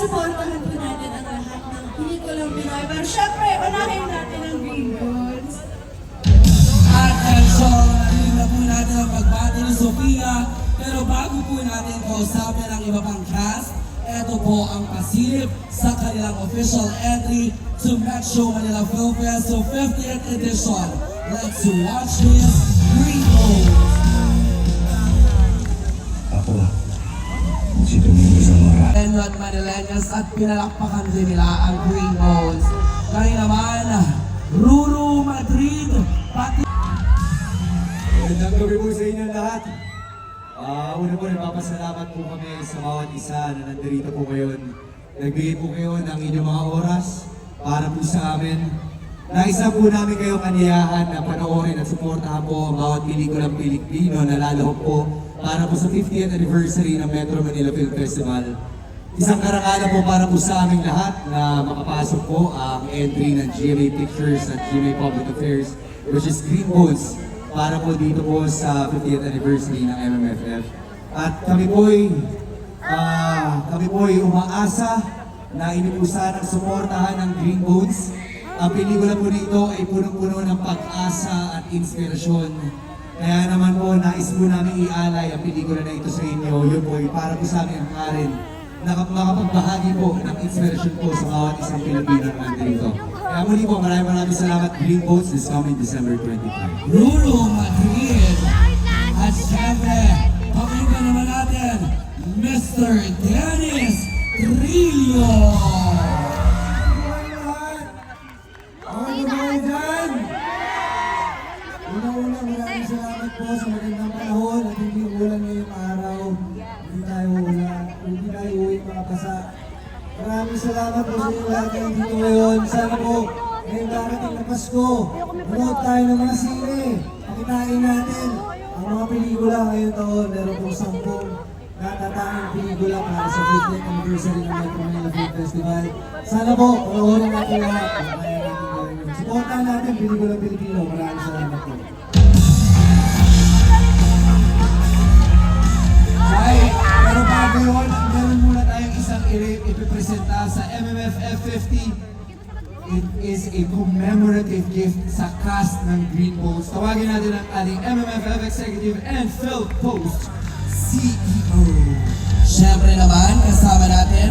suportahan po natin ang lahat ng pelikulang Pinoy. Pero syempre, unahin natin ang Green Bones. Attention! Narinig na po natin ang pagbati ni Sofia. Pero bago po natin kausapin ang iba pang cast, ito po ang pasilip sa kanilang official entry to Metro Manila Film Fest 50th edition. Let's watch this Green Bones! Ako, si Domingo Zamora. Lennon Manileños at pinalakpakan din nila ang Green Bones. Ngayon naman, Ruru Madrid, pati... Magandang gabi po sa inyo lahat. Una po, nagpapasalamat po kami sa bawat isa na nandito po ngayon. Nagbigay po kayo ng inyong mga oras para po sa amin. Naisa po namin kayo kaniyahan na panoorin at suportahan po ang bawat pelikulang Pilipino na lalahok po para po sa 50th anniversary ng Metro Manila Film Festival. Isang karangalan po para po sa aming lahat na makapasok po ang entry ng GMA Pictures at GMA Public Affairs, which is Green Bones, para po dito po sa 50th anniversary ng MMFF. At kami po'y umaasa na inipusan ang suportahan ng Green Bones. Ang pelikula po nito ay punong-puno ng pag-asa at inspirasyon. Kaya naman po, nais po namin ialay ang pelikula na ito sa inyo. Yun po ay para po sa aming angkarin na makapagbahagi po ng inspirasyon po sa bawat isang Pilipino na nandito. Kaya muli po, maraming salamat. Green Bones is coming December 25. Ruru Madrid. At syempre, pakinggan naman natin, Mr. Dennis Trillo. Una-una, maraming salamat po sa magandang panahon at hindi ulan ngayong araw. Hindi tayo uwi mga pasa. Maraming salamat po sa inyo lahat na dito ngayon. Sana po, ngayong darating na Pasko, manood tayo ng mga sine. Pakitain natin ang mga pelikula ngayong taon. Meron pong 10 natatanging pelikula para sa 50th anniversary ng Metro Manila Film Festival. Sana po, panoorin natin lahat. Supportan natin pelikula Pilipino. Maraming salamat po. Ay, pero bago yun, meron muna tayong isang ipipresenta sa MMFF 50. It is a commemorative gift sa cast ng Green Bones. Tawagin natin ang ating MMFF Executive and Film Post CEO. Siyempre naman, kasama natin